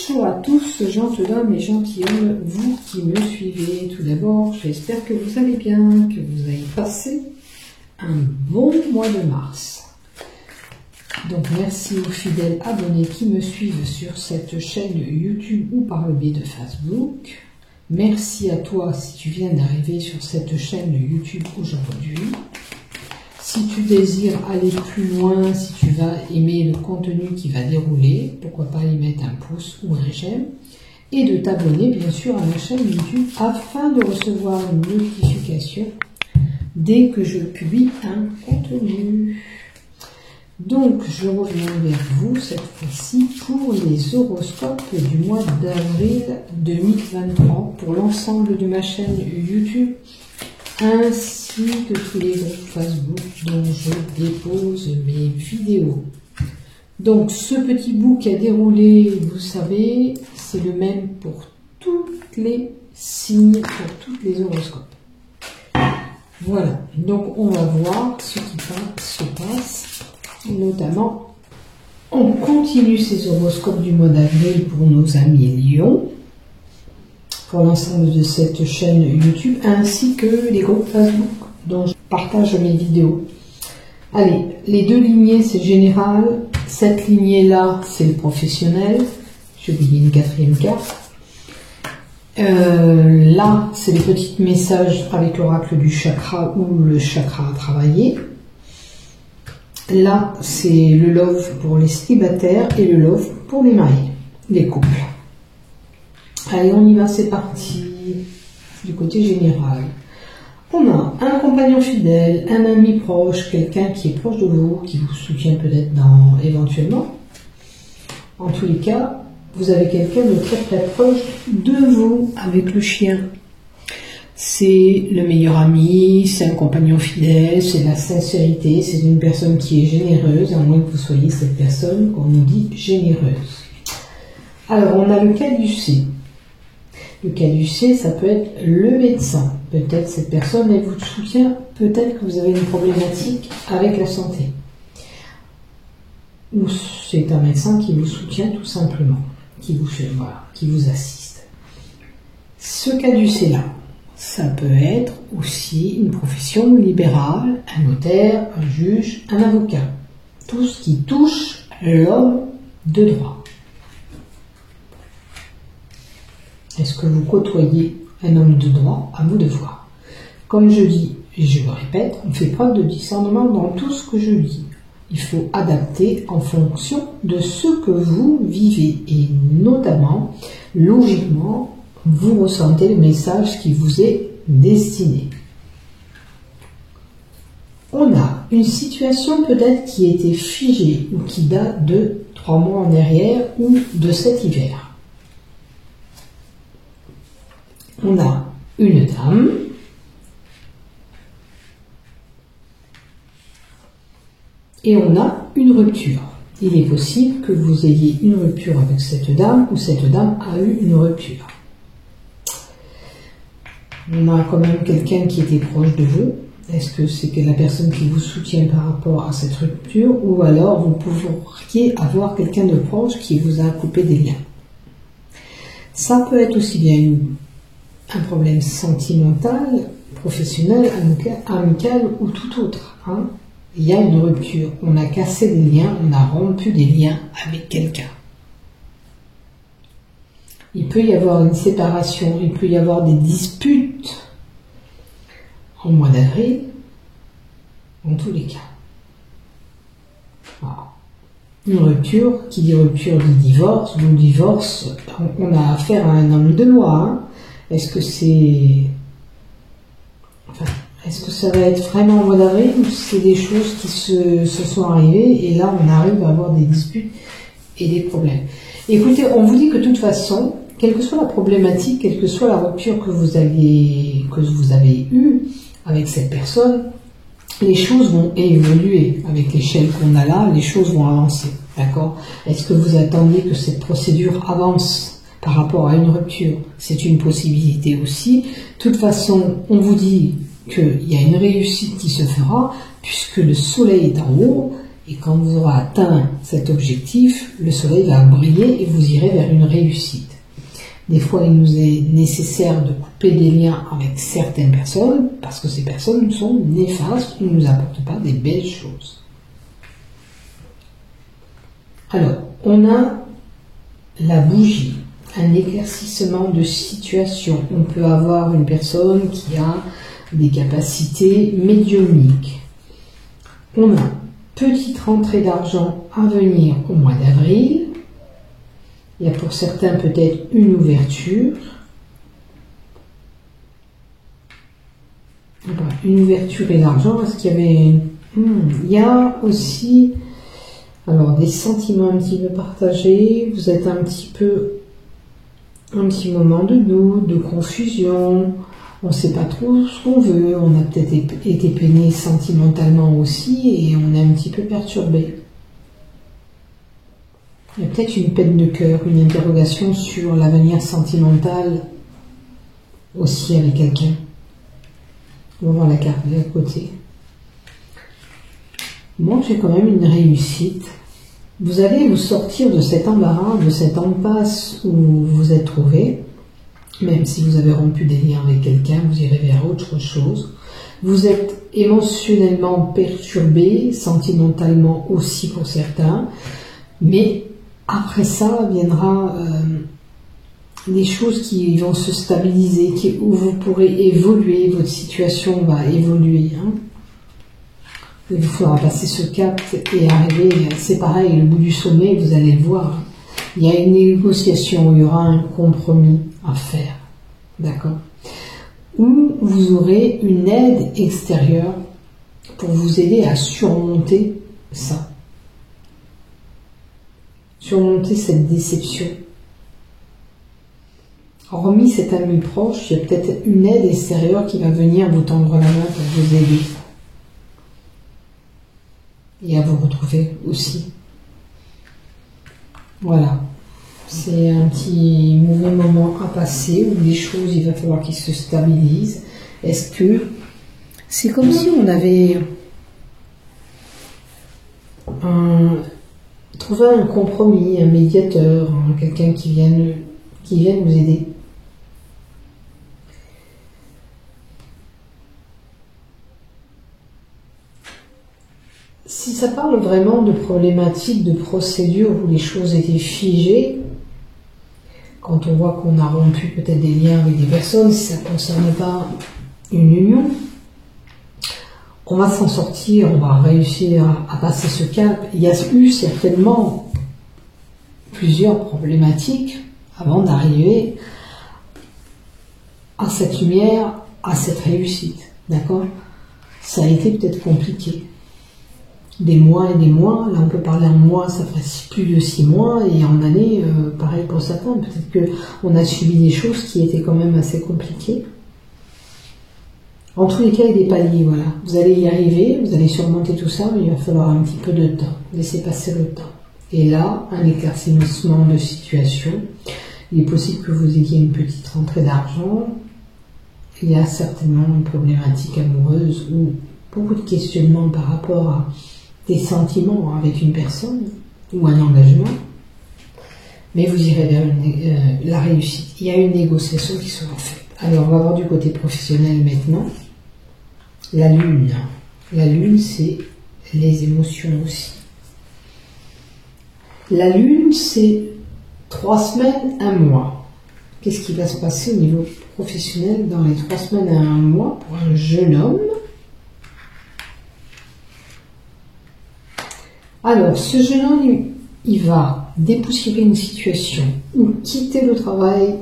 Bonjour à tous, gentilshommes et gentilshommes, vous qui me suivez. Tout d'abord, j'espère que vous allez bien, que vous avez passé un bon mois de mars. Donc merci aux fidèles abonnés qui me suivent sur cette chaîne YouTube ou par le biais de Facebook. Merci à toi si tu viens d'arriver sur cette chaîne YouTube aujourd'hui. Si tu désires aller plus loin, si tu vas aimer le contenu qui va dérouler, pourquoi pas y mettre un pouce ou un j'aime. Et de t'abonner bien sûr à ma chaîne YouTube afin de recevoir une notification dès que je publie un contenu. Donc je reviens vers vous cette fois-ci pour les horoscopes du mois d'avril 2023 pour l'ensemble de ma chaîne YouTube ainsi que tous les groupes Facebook dont je dépose mes vidéos. Donc ce petit bout qui a déroulé, vous savez, c'est le même pour toutes les signes, pour tous les horoscopes. Voilà, donc on va voir ce qui se passe, notamment on continue ces horoscopes du mois d'avril pour nos amis Lions, pour l'ensemble de cette chaîne YouTube, ainsi que les groupes Facebook dont je partage mes vidéos. Allez, les deux lignées, c'est général. Cette lignée-là, c'est le professionnel. J'ai oublié une quatrième carte. Là, c'est les petits messages avec l'oracle du chakra ou le chakra à travailler. Là, c'est le love pour les célibataires et le love pour les mariés, les couples. Allez, on y va, c'est parti. Du côté général. On a un compagnon fidèle, un ami proche, quelqu'un qui est proche de vous, qui vous soutient peut-être éventuellement. En tous les cas, vous avez quelqu'un de très très proche de vous avec le chien. C'est le meilleur ami, c'est un compagnon fidèle, c'est la sincérité, c'est une personne qui est généreuse, à moins que vous soyez cette personne qu'on nous dit généreuse. Alors, on a le caducée. Le caducée, ça peut être le médecin. Peut-être cette personne, elle vous soutient, peut-être que vous avez une problématique avec la santé. Ou c'est un médecin qui vous soutient tout simplement, qui vous assiste. Ce caducée-là, ça peut être aussi une profession libérale, un notaire, un juge, un avocat. Tout ce qui touche l'homme de droit. Est-ce que vous côtoyez un homme de droit? À vous de voir. Comme je dis, et je le répète, on fait preuve de discernement dans tout ce que je dis. Il faut adapter en fonction de ce que vous vivez. Et notamment, logiquement, vous ressentez le message qui vous est destiné. On a une situation peut-être qui a été figée ou qui date de 3 mois en arrière ou de cet hiver. On a une dame et on a une rupture. Il est possible que vous ayez une rupture avec cette dame ou cette dame a eu une rupture. On a quand même quelqu'un qui était proche de vous. Est-ce que c'est la personne qui vous soutient par rapport à cette rupture ou alors vous pourriez avoir quelqu'un de proche qui vous a coupé des liens. Ça peut être aussi bien un problème sentimental, professionnel, amical ou tout autre. Il y a une rupture, on a cassé des liens, on a rompu des liens avec quelqu'un. Il peut y avoir une séparation, il peut y avoir des disputes en mois d'avril, en tous les cas. Voilà. Une rupture, qui dit rupture dit divorce, donc divorce, on a affaire à un homme de loi. Est-ce que est-ce que ça va être vraiment en mois d'avril ou c'est des choses qui se sont arrivées et là on arrive à avoir des disputes et des problèmes? Écoutez, on vous dit que de toute façon, quelle que soit la problématique, quelle que soit la rupture que vous avez eue avec cette personne, les choses vont évoluer avec l'échelle qu'on a là, les choses vont avancer, d'accord? Est-ce que vous attendez que cette procédure avance par rapport à une rupture? C'est une possibilité aussi. De toute façon, on vous dit qu'il y a une réussite qui se fera puisque le soleil est en haut Et quand vous aurez atteint cet objectif, le soleil va briller et vous irez vers une réussite. Des fois, il nous est nécessaire de couper des liens avec certaines personnes parce que ces personnes sont néfastes, ne nous apportent pas des belles choses. Alors, on a la bougie, un éclaircissement de situation. On peut avoir une personne qui a des capacités médiumniques. On a petite rentrée d'argent à venir au mois d'avril. Il y a pour certains peut-être une ouverture. Une ouverture et l'argent, est-ce qu'il y avait... il y a aussi alors des sentiments un petit peu partagés. Vous êtes un petit moment de doute, de confusion. On ne sait pas trop ce qu'on veut. On a peut-être été peiné sentimentalement aussi et on est un petit peu perturbé. Il y a peut-être une peine de cœur, une interrogation sur l'avenir sentimental aussi avec quelqu'un. On va voir la carte de l'autre côté. Moi, j'ai quand même une réussite. Vous allez vous sortir de cet embarras, de cette impasse où vous vous êtes trouvé. Même si vous avez rompu des liens avec quelqu'un, vous irez vers autre chose. Vous êtes émotionnellement perturbé, sentimentalement aussi pour certains. Mais après ça, viendra des choses qui vont se stabiliser, où vous pourrez évoluer, votre situation va évoluer. Il vous faudra passer ce cap et arriver, c'est pareil, le bout du sommet, vous allez le voir. Il y a une négociation, il y aura un compromis à faire, d'accord? Où vous aurez une aide extérieure pour vous aider à surmonter ça. Surmonter cette déception. Hormis cet ami proche, il y a peut-être une aide extérieure qui va venir vous tendre la main pour vous aider. Et à vous retrouver aussi. Voilà. C'est un petit mauvais moment à passer où les choses, il va falloir qu'ils se stabilisent. Est-ce que c'est comme si on avait trouvé un compromis, un médiateur, quelqu'un qui vienne nous aider. Si ça parle vraiment de problématiques, de procédures où les choses étaient figées, quand on voit qu'on a rompu peut-être des liens avec des personnes, si ça ne concerne pas une union, on va s'en sortir, on va réussir à passer ce cap. Il y a eu certainement plusieurs problématiques avant d'arriver à cette lumière, à cette réussite, d'accord? Ça a été peut-être compliqué. Des mois et des mois, là on peut parler en mois, ça ferait plus de 6 mois, et en année, pareil pour certains, peut-être qu'on a subi des choses qui étaient quand même assez compliquées. En tous les cas, il y a des paliers, voilà. Vous allez y arriver, vous allez surmonter tout ça, mais il va falloir un petit peu de temps, laisser passer le temps. Et là, un éclaircissement de situation, il est possible que vous ayez une petite rentrée d'argent, il y a certainement une problématique amoureuse ou beaucoup de questionnements par rapport à des sentiments avec une personne ou un engagement, mais vous irez vers la réussite. Il y a une négociation qui sera faite. Alors, on va voir du côté professionnel maintenant. La lune. La lune, c'est les émotions aussi. La lune, c'est 3 semaines, 1 mois. Qu'est-ce qui va se passer au niveau professionnel dans les 3 semaines à 1 mois pour un jeune homme? Alors, ce jeune homme, il va dépoussiérer une situation ou quitter le travail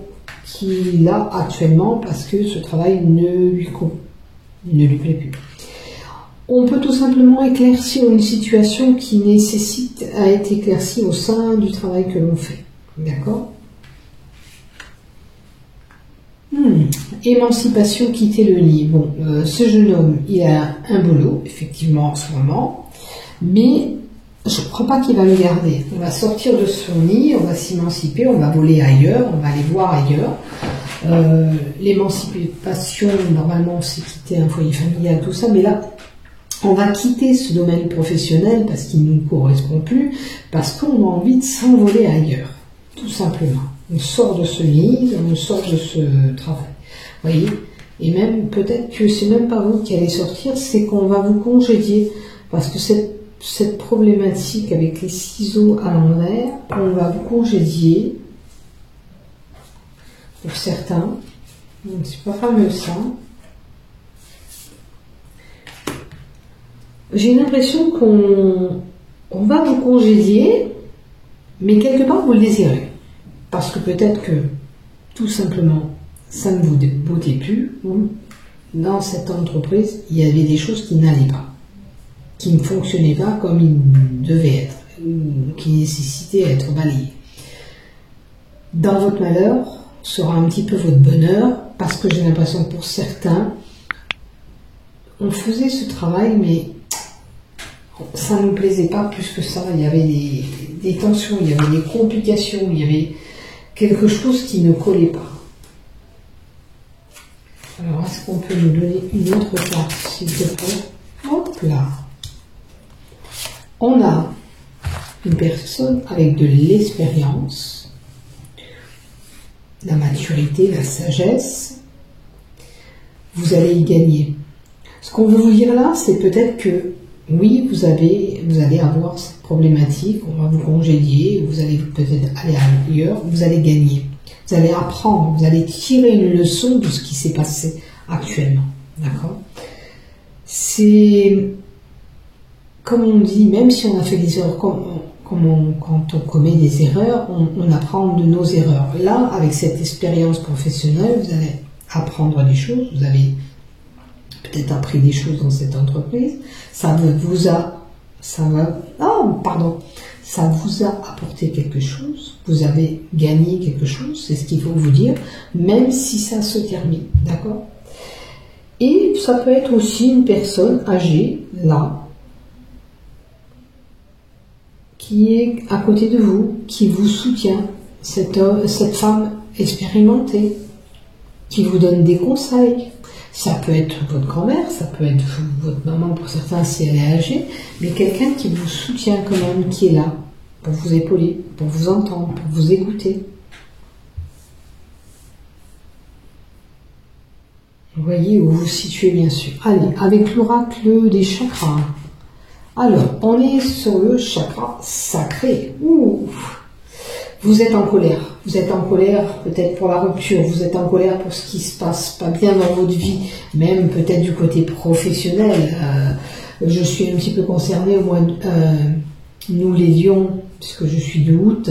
qu'il a actuellement parce que ce travail ne lui plaît plus. On peut tout simplement éclaircir une situation qui nécessite à être éclaircie au sein du travail que l'on fait. D'accord? Émancipation, quitter le nid. Bon, ce jeune homme, il a un boulot, effectivement, en ce moment, mais je ne crois pas qu'il va le garder. On va sortir de son nid, on va s'émanciper, on va voler ailleurs, on va aller voir ailleurs. L'émancipation, normalement, c'est quitter un foyer familial, tout ça, mais là, On va quitter ce domaine professionnel parce qu'il ne nous correspond plus, parce qu'on a envie de s'envoler ailleurs, tout simplement. On sort de ce nid, on sort de ce travail. Vous voyez? Et même, peut-être que c'est même pas vous qui allez sortir, c'est qu'on va vous congédier. Parce que cette problématique avec les ciseaux à l'envers, on va vous congédier. Pour certains. C'est pas fameux ça. J'ai l'impression qu'on va vous congédier, mais quelque part vous le désirez. Parce que peut-être que, tout simplement, ça ne vous bottait plus, ou dans cette entreprise, il y avait des choses qui n'allaient pas, qui ne fonctionnaient pas comme ils devaient être, ou qui nécessitaient d'être balayées. Dans votre malheur sera un petit peu votre bonheur, parce que j'ai l'impression que pour certains, on faisait ce travail, mais ça ne nous plaisait pas plus que ça. Il y avait des tensions, il y avait des complications, il y avait quelque chose qui ne collait pas. Alors, est-ce qu'on peut nous donner une autre carte, s'il te plaît? Hop là. On a une personne avec de l'expérience, la maturité, la sagesse. Vous allez y gagner. Ce qu'on veut vous dire là, c'est peut-être que oui, vous allez avoir cette problématique, on va vous congédier, vous allez peut-être aller ailleurs, vous allez gagner. Vous allez apprendre, vous allez tirer une leçon de ce qui s'est passé actuellement. D'accord? C'est, comme on dit, même si on a fait des erreurs, quand on commet des erreurs, on apprend de nos erreurs. Là, avec cette expérience professionnelle, vous allez apprendre des choses, vous avez peut-être appris des choses dans cette entreprise, ça vous a apporté quelque chose, vous avez gagné quelque chose, c'est ce qu'il faut vous dire, même si ça se termine, d'accord? Et ça peut être aussi une personne âgée, là, qui est à côté de vous, qui vous soutient, cette femme expérimentée, qui vous donne des conseils. Ça peut être votre grand-mère, ça peut être votre maman pour certains si elle est âgée, mais quelqu'un qui vous soutient quand même, qui est là pour vous épauler, pour vous entendre, pour vous écouter. Vous voyez où vous vous situez bien sûr. Allez, avec l'oracle des chakras. Alors, on est sur le chakra sacré. Ouh. Vous êtes en colère. Vous êtes en colère peut-être pour la rupture. Vous êtes en colère pour ce qui se passe pas bien dans votre vie. Même peut-être du côté professionnel. Je suis un petit peu concernée au mois nous les lions, puisque je suis de août.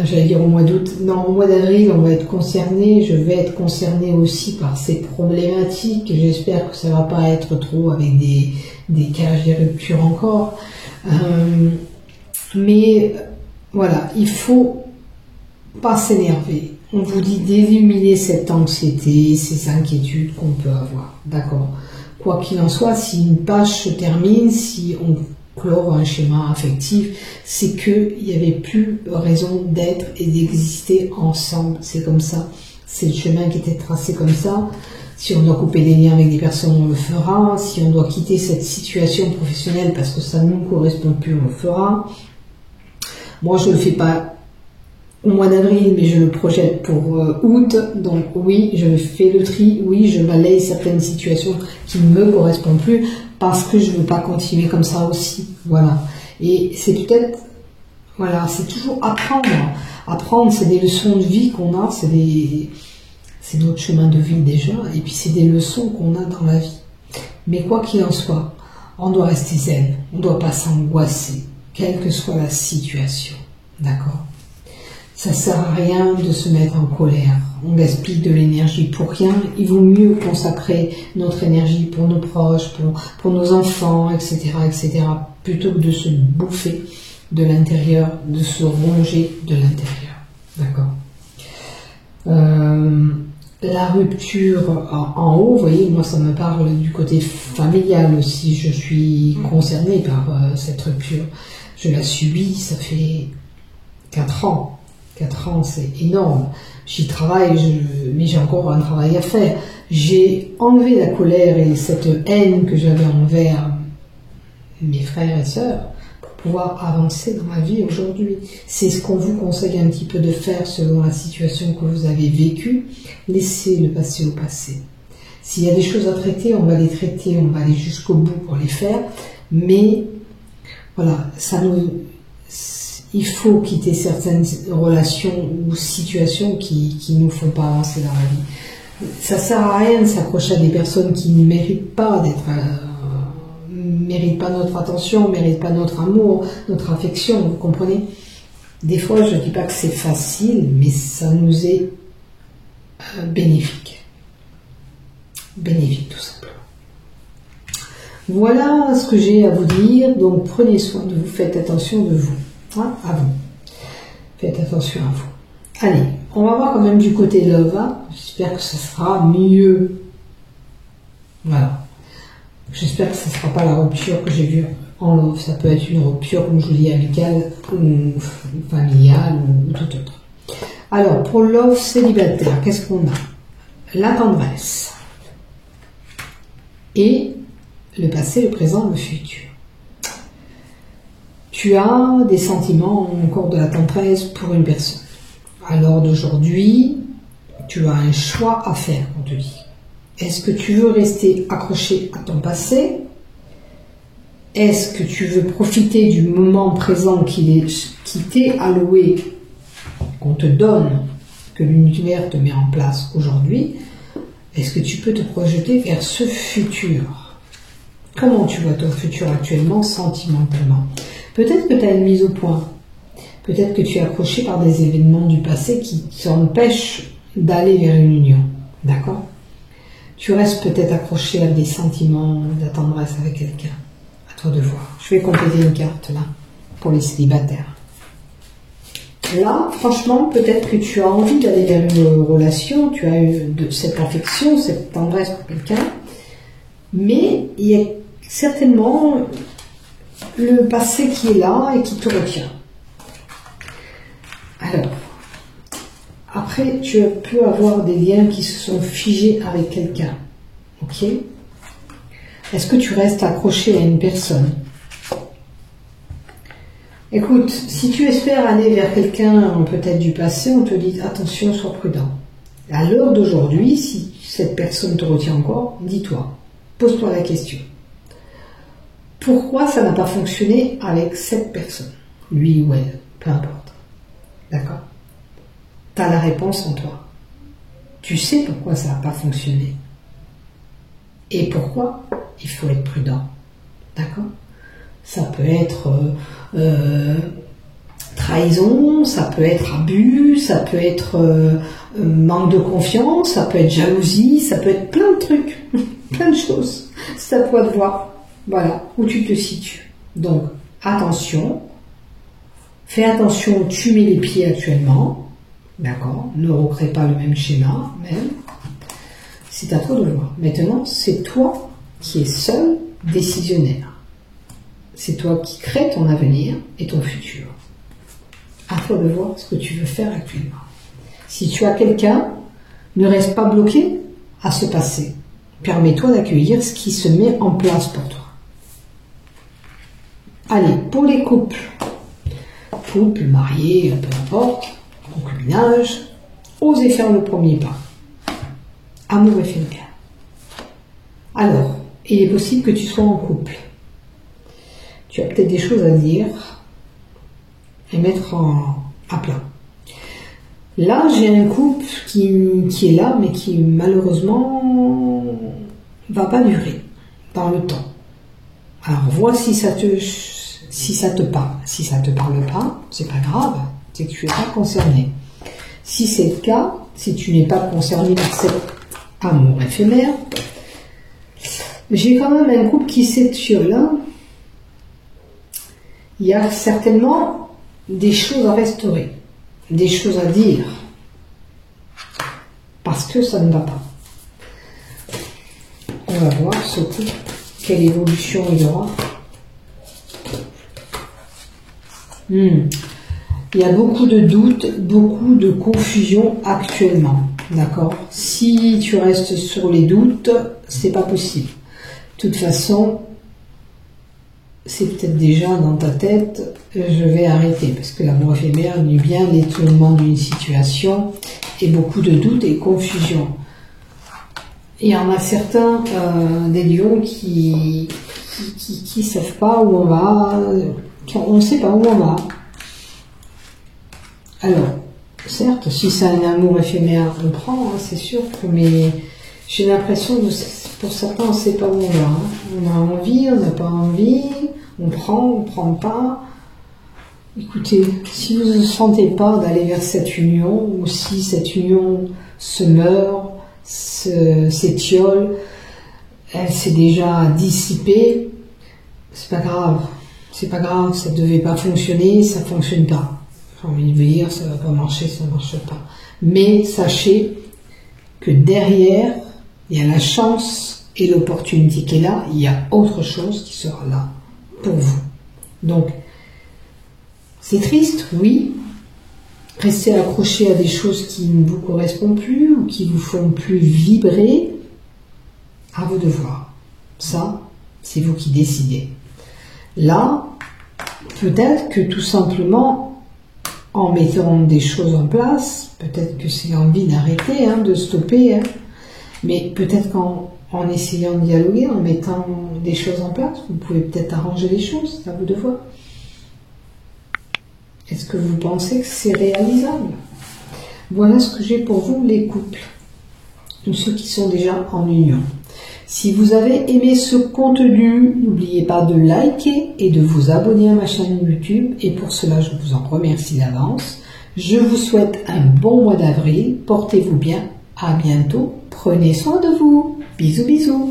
J'allais dire au mois d'août. Non, au mois d'avril, on va être concerné. Je vais être concernée aussi par ces problématiques. J'espère que ça va pas être trop avec des cages, des ruptures encore. Mais voilà, il faut pas s'énerver. On vous dit d'éliminer cette anxiété, ces inquiétudes qu'on peut avoir. D'accord? Quoi qu'il en soit, si une page se termine, si on clore un schéma affectif, c'est qu'il n'y avait plus raison d'être et d'exister ensemble. C'est comme ça. C'est le chemin qui était tracé comme ça. Si on doit couper les liens avec des personnes, on le fera. Si on doit quitter cette situation professionnelle parce que ça ne nous correspond plus, on le fera. Moi, je ne le fais pas au mois d'avril, mais je le projette pour août. Donc oui, je fais le tri. Oui, je balaye certaines situations qui ne me correspondent plus parce que je ne veux pas continuer comme ça aussi. Voilà. Et c'est peut-être, voilà, c'est toujours apprendre. Apprendre, c'est des leçons de vie qu'on a, c'est notre chemin de vie déjà, et puis c'est des leçons qu'on a dans la vie. Mais quoi qu'il en soit, on doit rester zen, on ne doit pas s'angoisser, quelle que soit la situation. D'accord? Ça ne sert à rien de se mettre en colère. On gaspille de l'énergie pour rien. Il vaut mieux consacrer notre énergie pour nos proches, pour nos enfants, etc., etc., plutôt que de se bouffer de l'intérieur, de se ronger de l'intérieur. D'accord? La rupture en haut, vous voyez, moi ça me parle du côté familial aussi. Je suis concernée par cette rupture. Je la subis, ça fait 4 ans. 4 ans, c'est énorme. J'y travaille, mais j'ai encore un travail à faire. J'ai enlevé la colère et cette haine que j'avais envers mes frères et sœurs pour pouvoir avancer dans ma vie aujourd'hui. C'est ce qu'on vous conseille un petit peu de faire selon la situation que vous avez vécue. Laissez le passé au passé. S'il y a des choses à traiter, on va les traiter, on va aller jusqu'au bout pour les faire. Mais voilà, il faut quitter certaines relations ou situations qui nous font pas avancer dans la vie. Ça sert à rien de s'accrocher à des personnes qui ne méritent pas méritent pas notre attention, méritent pas notre amour, notre affection, vous comprenez? Des fois, je ne dis pas que c'est facile, mais ça nous est bénéfique. Bénéfique, tout simplement. Voilà ce que j'ai à vous dire. Donc, prenez soin de vous, faites attention de vous. Hein, à vous. Faites attention à vous. Allez, on va voir quand même du côté love. Hein. J'espère que ce sera mieux. Voilà. J'espère que ce ne sera pas la rupture que j'ai vue en love. Ça peut être une rupture, comme je vous dis, amicale ou familiale ou tout autre. Alors, pour love célibataire, qu'est-ce qu'on a? La tendresse. Et le passé, le présent, le futur. Tu as des sentiments, encore de la tendresse pour une personne. À l'heure d'aujourd'hui, tu as un choix à faire, on te dit. Est-ce que tu veux rester accroché à ton passé? Est-ce que tu veux profiter du moment présent qui t'est alloué, qu'on te donne, que l'univers te met en place aujourd'hui? Est-ce que tu peux te projeter vers ce futur? Comment tu vois ton futur actuellement, sentimentalement? Peut-être que tu as une mise au point. Peut-être que tu es accroché par des événements du passé qui t'empêchent d'aller vers une union. D'accord? Tu restes peut-être accroché à des sentiments, de la tendresse avec quelqu'un. À toi de voir. Je vais compléter une carte là, pour les célibataires. Là, franchement, peut-être que tu as envie d'aller vers une relation, tu as eu cette affection, cette tendresse pour quelqu'un, mais il y a certainement le passé qui est là et qui te retient. Alors, après, tu peux avoir des liens qui se sont figés avec quelqu'un. Ok? Est-ce que tu restes accroché à une personne? Écoute, si tu espères aller vers quelqu'un peut-être du passé, on te dit attention, sois prudent. À l'heure d'aujourd'hui, si cette personne te retient encore, dis-toi, pose-toi la question. Pourquoi ça n'a pas fonctionné avec cette personne? Lui ou elle, peu importe. D'accord? Tu as la réponse en toi. Tu sais pourquoi ça n'a pas fonctionné. Et pourquoi il faut être prudent. D'accord? Ça peut être trahison, ça peut être abus, ça peut être manque de confiance, ça peut être jalousie, ça peut être plein de trucs, plein de choses. C'est à toi de voir, voilà, où tu te situes. Donc, attention, fais attention où tu mets les pieds actuellement, d'accord? Ne recrée pas le même schéma, même. C'est à toi de voir. Maintenant, c'est toi qui es seul décisionnaire. C'est toi qui crée ton avenir et ton futur. À toi de voir ce que tu veux faire actuellement. Si tu as quelqu'un, ne reste pas bloqué à ce passé. Permets-toi d'accueillir ce qui se met en place pour toi. Allez, pour les couples, mariés, peu importe, concubinage, osez faire le premier pas. Amour éphémère. Alors, il est possible que tu sois en couple. Tu as peut-être des choses à dire et mettre à plat. Là, j'ai un couple qui est là, mais qui malheureusement va pas durer dans le temps. Alors, vois si ça te parle. Si ça te parle pas, c'est pas grave, c'est que tu n'es pas concerné. Si c'est le cas, si tu n'es pas concerné par cet amour éphémère, j'ai quand même un couple qui s'étiole là. Il y a certainement des choses à restaurer, des choses à dire, parce que ça ne va pas. On va voir ce couple, quelle évolution il y aura. Il y a beaucoup de doutes, beaucoup de confusion actuellement. D'accord? Si tu restes sur les doutes, c'est pas possible. De toute façon, c'est peut-être déjà dans ta tête, je vais arrêter, parce que l'amour éphémère dit bien l'étonnement d'une situation et beaucoup de doutes et confusion. Il y en a certains des lions qui savent pas où on va, on ne sait pas où on va. Alors, certes, si c'est un amour éphémère, on prend, hein, c'est sûr, mais j'ai l'impression que pour certains, on ne sait pas où on va. Hein. On a envie, on n'a pas envie, on prend pas. Écoutez, si vous ne sentez pas d'aller vers cette union, ou si cette union se meurt, s'étiole, elle s'est déjà dissipée, c'est pas grave. C'est pas grave, ça ne devait pas fonctionner, ça ne fonctionne pas. J'ai envie de dire, ça ne va pas marcher, ça ne marche pas. Mais sachez que derrière, il y a la chance et l'opportunité qui est là, il y a autre chose qui sera là pour vous. Donc, c'est triste, oui. Restez accroché à des choses qui ne vous correspondent plus ou qui vous font plus vibrer. À vous de voir. Ça, c'est vous qui décidez. Là, peut-être que tout simplement, en mettant des choses en place, peut-être que c'est l'envie d'arrêter, hein, de stopper, hein, mais peut-être qu'en essayant de dialoguer, en mettant des choses en place, vous pouvez peut-être arranger les choses, c'est à vous de voir. Est-ce que vous pensez que c'est réalisable? Voilà ce que j'ai pour vous, les couples, tous ceux qui sont déjà en union. Si vous avez aimé ce contenu, n'oubliez pas de liker et de vous abonner à ma chaîne YouTube. Et pour cela, je vous en remercie d'avance. Je vous souhaite un bon mois d'avril. Portez-vous bien. À bientôt. Prenez soin de vous. Bisous, bisous.